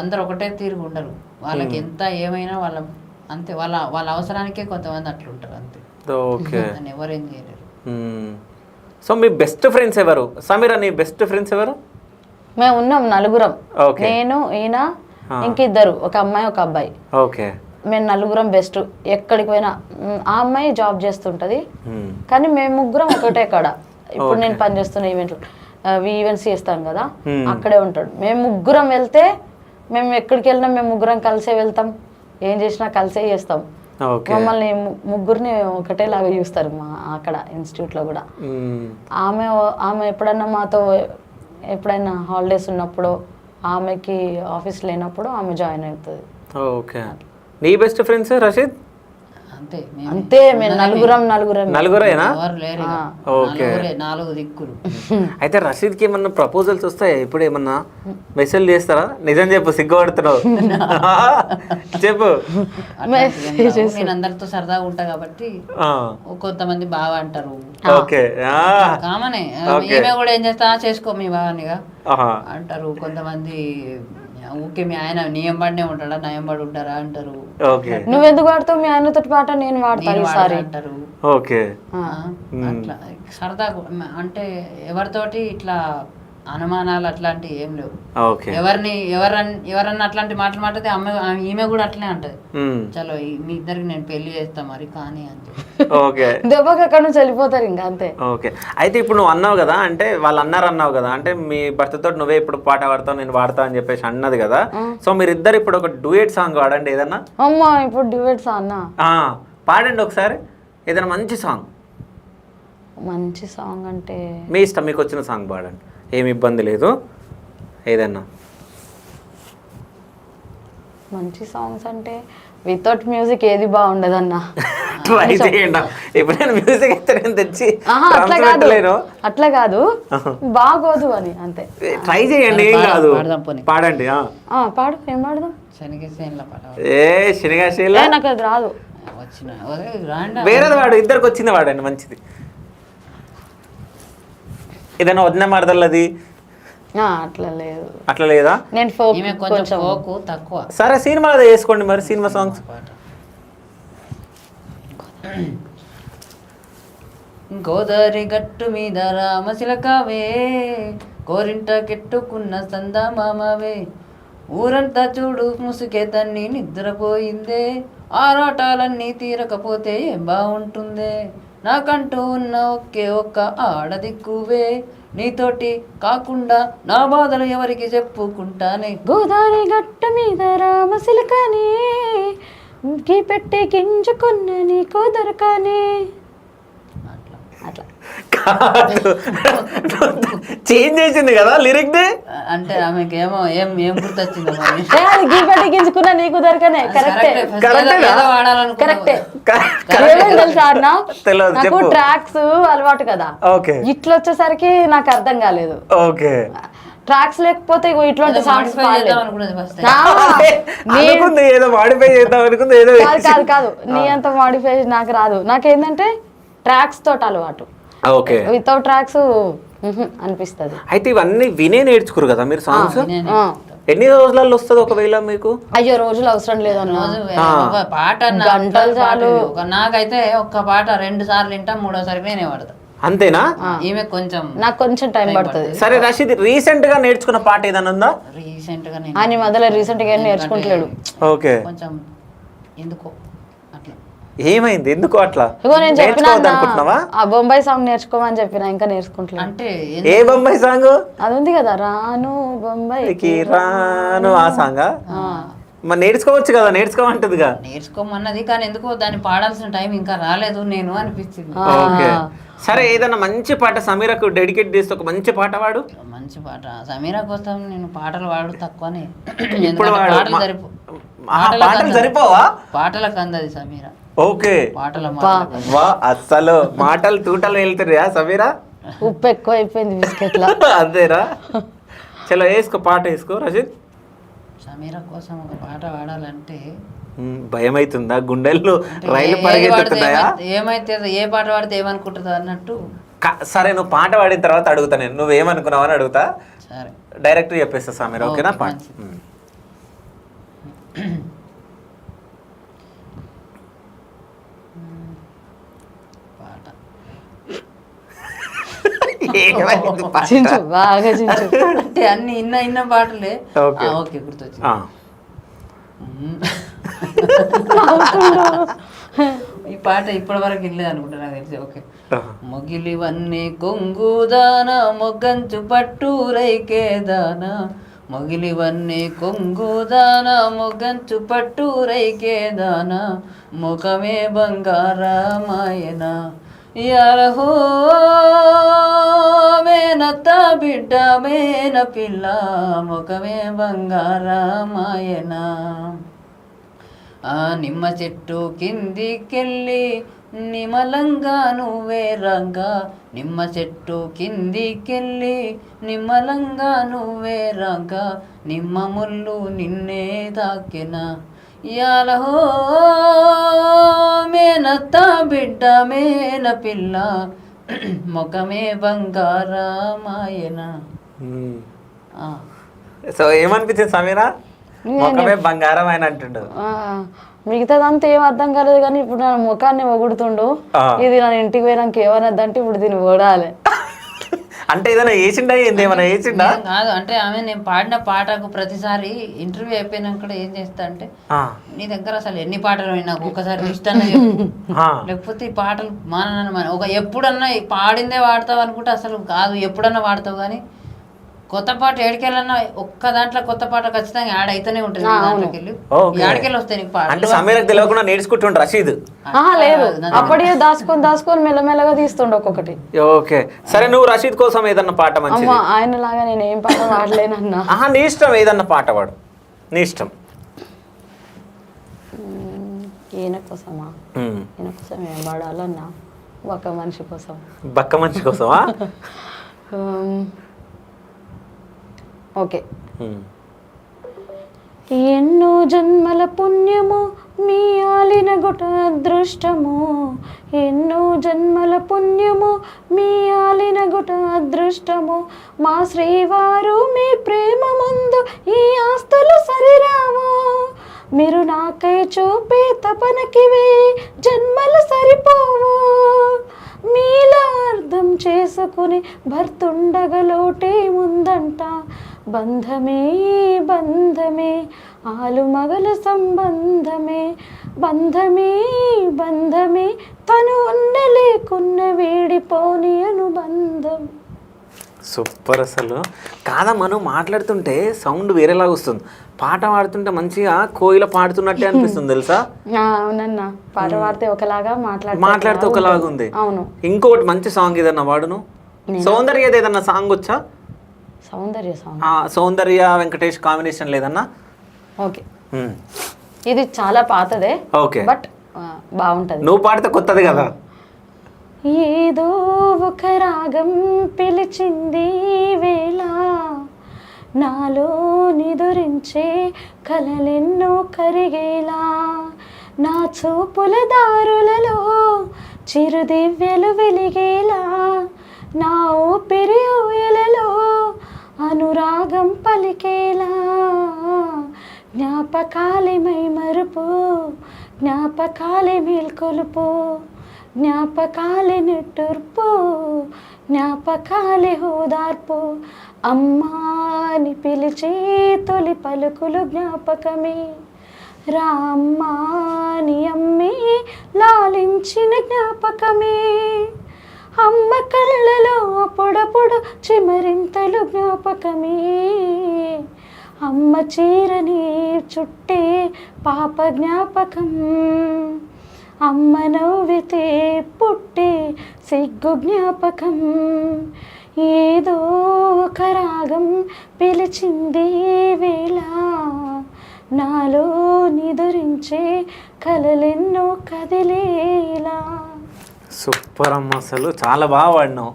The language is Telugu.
అందరు ఒకటే తీరుగా ఉండరు, వాళ్ళకి ఎంత ఏమైనా వాళ్ళ అంతే, వాళ్ళ వాళ్ళ అవసరానికే కొంతమంది అట్లుంటారు అంతే. ఓకే. దాన్ని ఎవరేం చేయలేరు. సో మీ బెస్ట్ ఫ్రెండ్స్ ఎవరు సమీరా? నీ బెస్ట్ ఫ్రెండ్స్ ఎవరు? మేము ఉన్నాం నలుగురం, ఓకే. నేను ఈయన ఇంకిద్దరు, ఒక అమ్మాయి ఒక అబ్బాయి. ఓకే. మేము నలుగురం బెస్ట్. ఎక్కడికి పోయినా ఆ అమ్మాయి జాబ్ చేస్తుంటది కానీ మేము ముగ్గురం ఒకటే కాడ. ఇప్పుడు నేను పనిచేస్తున్న ఈవెంట్స్ చేస్తాను కదా, అక్కడే ఉంటాడు. మేము ముగ్గురం వెళ్తే, మేము ఎక్కడికి వెళ్ళినా మేము ముగ్గురం కలిసే వెళ్తాం, ఏం చేసినా కలిసే చేస్తాం. మమ్మల్ని ముగ్గురిని ఒకటేలాగా చూస్తారు మా అక్కడ ఇన్స్టిట్యూట్లో కూడా. ఆమె ఆమె ఎప్పుడన్నా మాతో ఎప్పుడైనా హాలిడేస్ ఉన్నప్పుడు, ఆమెకి ఆఫీస్ లేనప్పుడు ఆమె జాయిన్ అవుతుంది. ఓకే. నీ బెస్ట్ ఫ్రెండ్స్ రషీద్? అంతే అంతే, మేము నలుగురేనా? ఎవరు లేరు, ఓకే. నాలుగు దిక్కులు. అయితే రషీద్కి ఏమన్నా ప్రపోజల్స్ వస్తాయా? ఇప్పుడు ఏమన్నా మెసేజ్ చేస్తారా? నిజం చెప్పు, సిగ్గుపడుతున్నావు. చెప్పు. నేను అందరితో సరదాగా ఉంటా కాబట్టి కొంతమంది బాగా అంటారు. ఓకే. కామనే, ఈమె కూడా ఏం చేస్తా చేసుకో మీ బాగానిగా అంటారు. కొంతమంది ఊకే మీ ఆయన నియంబడినే ఉంటాడా, నయంబడి ఉంటారా అంటారు. నువ్వెందుకు వాడతావు మీ ఆయనతో పాట, నేను వాడతాను అంటారు. ఓకే. అట్లా సరదాగా అంటే ఎవరితోటి ఇట్లా అనుమానాలు అట్లాంటివి ఏం లేవు. ఎవరన్నా అట్లాంటి మాటలు మాట్లాడితే ఈమె కూడా అట్లనే అంటది, చలో మీ ఇద్దరికి నేను పెళ్లి చేస్తా మరి కానీ అంతే. ఓకే. దెబ్బకి అక్కడ నుంచి వెళ్ళిపోతారు ఇంకా అంతే. ఓకే. అయితే ఇప్పుడు నువ్వు అన్నావు కదా, అంటే వాళ్ళు అన్నావు కదా, అంటే మీ భర్తతో నువ్వే ఇప్పుడు పాట పాడతావు నేను పాడతా అని చెప్పేసి అన్నది కదా. సో మీరిద్దరు ఇప్పుడు ఒక డ్యూయట్ సాంగ్ పాడండి ఏదన్నా. అమ్మా ఇప్పుడు డ్యూయట్ సాంగ్ పాడండి ఒకసారి, ఏదైనా మంచి సాంగ్. మంచి సాంగ్ అంటే మీ ఇష్టం, మీకు వచ్చిన సాంగ్ పాడండి, ఏమి ఇబ్బంది లేదు. ఏదన్నా మంచి సాంగ్స్ అంటే వితౌట్ మ్యూజిక్ ఏది బాగుండదన్న. ట్రై చేయండి. ఎప్పుడైనా మ్యూజిక్ అయితే నేను తెచ్చి అట్లా కాదు, బాగోదు అని అంతే. ట్రై చేయండి, ఏం కాదు, పాడండి. పాడు, ఏం పాడదాం? శనగశీల నాకు అది రాదు. వేరేది వాడు, ఇద్దరికి వచ్చింది వాడండి మంచిది. ఏదైనా వదిన మరదల్లది అట్లా లేదు. అట్లా లేదా? నేను తక్కువ. సరే సినిమాలో వేసుకోండి మరి, సినిమా సాంగ్స్. గోదావరి గట్టు మీద రామశిలకవే, కోరింట కెట్టుకున్న సందమామవే, ఊరంతా చూడు ముసుకే తన్ని నిద్రపోయిందే, ఆరాటాలన్నీ తీరకపోతే ఏం బాగుంటుందే, నాకంటూ ఉన్న ఒకే ఒక్క ఆడదిక్కువే, నీతోటి కాకుండా నా బాధలు ఎవరికి చెప్పుకుంటానే. గోదావరి గట్టు మీద రామశిలకనే, పెట్టి గింజుకున్న నీకు దొరకనే. అట్లా చేంజ్ చేసింది కదా లిరిక్ ది. అంటే ఆమెకి ఏమో ఏం గుర్తొచ్చింది గీ పెట్టి గింజుకున్న నీకు దొరకనే. కరెక్టే. తెలుసా అన్న, నాకు ట్రాక్స్ అలవాటు కదా, ఇట్లా వచ్చేసరికి నాకు అర్థం కాలేదు. ఓకే. ట్రాక్స్ లేకపోతే ఇట్లాంటి సాంగ్స్ కాదు. నీ అంత మాడిఫై నాకు రాదు. నాకేంటంటే ట్రాక్స్ తోటి అలవాటు, వితౌట్ ట్రాక్స్ అనిపిస్తుంది. అయితే ఇవన్నీ వినే నేర్చుకోరు కదా మీరు సాంగ్స్. ఎన్ని రోజులలో వస్తుంది ఒకవేళ మీకు? అయ్యో రోజులు అవసరం లేదు, పాట గంటలు చాలు. నాకైతే ఒక్క పాట 2 సార్లు వింటా, 3వ సారి నేనే వాడతా. అంతేనా? ఈమె కొంచెం, నాకు కొంచెం టైం పడుతుంది. సరే రషీద్, రీసెంట్ గా నేర్చుకున్న పాట ఏదైనా ఉందా? రీసెంట్ గా అని మొదలు రీసెంట్ గా నేర్చుకుంటలేడు. ఓకే. కొంచెం ఎందుకో అట్లా. ఏమైంది, ఎందుకు అట్లా? నేను చెప్పినా ఆ బొంబాయి సాంగ్ నేర్చుకోమని చెప్పిన, ఇంకా నేర్చుకుంటున్నా. అంటే ఏ బొంబాయి సాంగ్? అది ఉంది కదా, రాను బొంబాయికి రాను, ఆ సాంగ్. మరి నేర్చుకోవచ్చు కదా, నేర్చుకోమంటదిగా. నేర్చుకోమన్నది కానీ ఎందుకో దాన్ని పాడాల్సిన టైం ఇంకా రాలేదు నేను అనిపించింది. ఓకే. సరే ఏదన్నా మంచి పాట సమీరకు డెడికేట్ చేస్తే ఒక మంచి పాట వాడు. మంచి పాట సమీరా కోసం నేను పాటలు వాడు తక్కువనే. పాటలు సరిపోవా? పాటలకు అందది సమీరా. ఓకే. అసలు మాటలు తూటలు వెళ్తారా సమీరా? ఉప్పు ఎక్కువ అయిపోయింది బిస్కెట్ లా. అంతేరా? చలో వేసుకో, పాట వేసుకో రషీద్. సమీరా కోసం ఒక పాట పాడాలంటే భయం అవుతుందా? గుండెల్లో రైలు పరిగెత్తుతున్నాయా? ఏమైతే ఏ పాట పాడితే ఏమనుకుంటుందా అన్నట్టు. సరే నువ్వు పాట పాడిన తర్వాత అడుగుతా, నేను నువ్వేమనుకున్నావు అని అడుగుతా. సరే డైరెక్ట్ చెప్పేస్తా సమీరా, ఓకేనా? పాట. ఏమైంది పాట? చించు బాగా చించు. అంటే అన్ని ఇన్న పాటలే. ఓకే. ఓకే గుర్తొచ్చింది. ఆ. ఈ పాట ఇప్పటి వరకు వెళ్ళలేదు అనుకుంటా నాకు తెలిసి. ఓకే. మొగిలివన్నీ కొంగుదాన మొగ్గంచు పట్టు రైకేదాన, మొగిలివన్నీ కొంగుదాన మొగ్గంచు పట్టు రైకేదాన, ముఖమే బంగారమాయన యారహో మేనత్త బిడ్డ మేన పిల్ల, ముఖమే బంగారమాయన. ఆ నిమ్మ చెట్టు కిందికెళ్ళి నిమలంగా నువ్వే రంగా, నిమ్మ చెట్టు కిందికెళ్ళి నిమ్మలంగా నువ్వే రంగా, నిమ్మ ముళ్ళు నిన్నే తాకెన యాలహో మేనత్త బిడ్డ మేన పిల్ల, ముఖమే బంగారమాయన. సో ఏమనిపించింది సమీరా? ముఖమే బంగారం ఆయన అంటుండు. మిగతాదంతా ఏం అర్థం కాలేదు, కానీ ఇప్పుడు నా ముఖాన్ని పొగుడుతుండు. ఇది నా ఇంటికి పోయినాక ఏమన్నదంటే ఇప్పుడు దీన్ని ఓడాలి అంటే ఏదైనా వేసిండా ఏంది, ఏమైనా వేసిండా? కాదు అంటే ఆమె నేను పాడిన పాటకు ప్రతిసారి ఇంటర్వ్యూ అయిపోయినాక ఏం చేస్తా అంటే, నీ దగ్గర అసలు ఎన్ని పాటలు నాకు ఒకసారి ఇష్టం లేకపోతే ఈ పాటలు మానన్న ఒక ఎప్పుడన్నా పాడిందే వాడతావు అనుకుంటే అసలు కాదు, ఎప్పుడన్నా వాడతావు. కానీ కొత్త పాట ఏడికెళ్ళన్నా ఒక్క దాంట్లో కొత్త పాట ఖచ్చితంగా యాడ్ అయితేనే ఉంటుంది. ఏడికెళ్ళి వస్తాయి నీకు పాట. అంటే సమీరకు తెలియకుండా నేర్చుకుంటుండు రషీద్? లేదు, అప్పటికే దాచుకొని మెల్లమెల్లగా తీస్తుండు ఒక్కొక్కటి. ఓకే సరే, నువ్వు రషీద్ కోసం ఏదన్నా పాట మంచిది? ఆయన లాగా నేను ఏం పాట పాడలేనన్నా. నీ ఇష్టం, ఏదన్నా పాట పాడు, నీ ఇష్టం. ఈయన కోసమా? ఈయన కోసం ఏం పాడాలన్నా? బక్క మనిషి కోసం. బక్క మనిషి కోసమా? ఓకే. ఎన్నో జన్మల పుణ్యము మీ ఆలిన గుట అదృష్టము, ఎన్నో జన్మల పుణ్యము మీ ఆలిన గుట అదృష్టము, మా శ్రీవారు మీ ప్రేమ ముందు ఈ ఆస్తులు సరిరావు, మీరు నాకై చూపే తపనకివే జన్మలు సరిపోవు, మీలా అర్థం చేసుకుని భర్తుండగలోటే ముందంట, బంధమే బంధమే ఆలు మగల సంబంధమే, బంధమే బంధమే తను ఉన్న లేకున్న వేడిపోని అనుబంధం. సూపర్. అసలు కాదా, మనం మాట్లాడుతుంటే సౌండ్ వేరేలాగా వస్తుంది, పాట పాడుతుంటే మంచిగా కోయిల పాడుతున్నట్టే అనిపిస్తుంది తెలుసా? అవునన్నా, పాట పాడితే ఒకలాగా మాట్లాడితే ఒకలాగా ఉంది. అవును. ఇంకోటి మంచి సాంగ్ ఏదన్నా వాడును. సౌందర్య ఏదన్నా సాంగ్ వచ్చా? సౌందర్య సాంగ్, సౌందర్య వెంకటేష్ కాంబినేషన్ లేదన్నా? ఓకే. ఇది చాలా పాతదే, ఓకే, బట్ బాగుంటది. నువ్వు పాడితే కొత్తది కదా. ఏదో ఒక రాగం పిలిచింది వేళ, నాలో నిదురించే కలలెన్నో కరిగేలా, నా చూపుల దారులలో చిరుదివ్యలు వెలిగేలా, నా ఊపిరి ఊయలలో అనురాగం పలికేలా, జ్ఞాపకాలి మై మరుపు, జ్ఞాపకాలి మేల్కొలుపు, జ్ఞాపకాలి నిట్టూర్పు, జ్ఞాపకాలి హోదార్పు, అమ్మాని పిలిచే తొలి పలుకులు జ్ఞాపకమే, రామ్మాని అమ్మే లాలించిన జ్ఞాపకమే, అమ్మ కళ్ళలో అప్పుడప్పుడు చిమరింతలు జ్ఞాపకమే, అమ్మ చీరని చుట్టే పాప జ్ఞాపకం, అమ్మ నవ్వితే పుట్టే సిగ్గు జ్ఞాపకం, ఏదో ఒక రాగం పిలిచింది వేళ, నాలో నిదురించే కలలెన్నో కదిలేలా. సూపర్ అమ్మ, అసలు చాలా బాగా పాడినావు.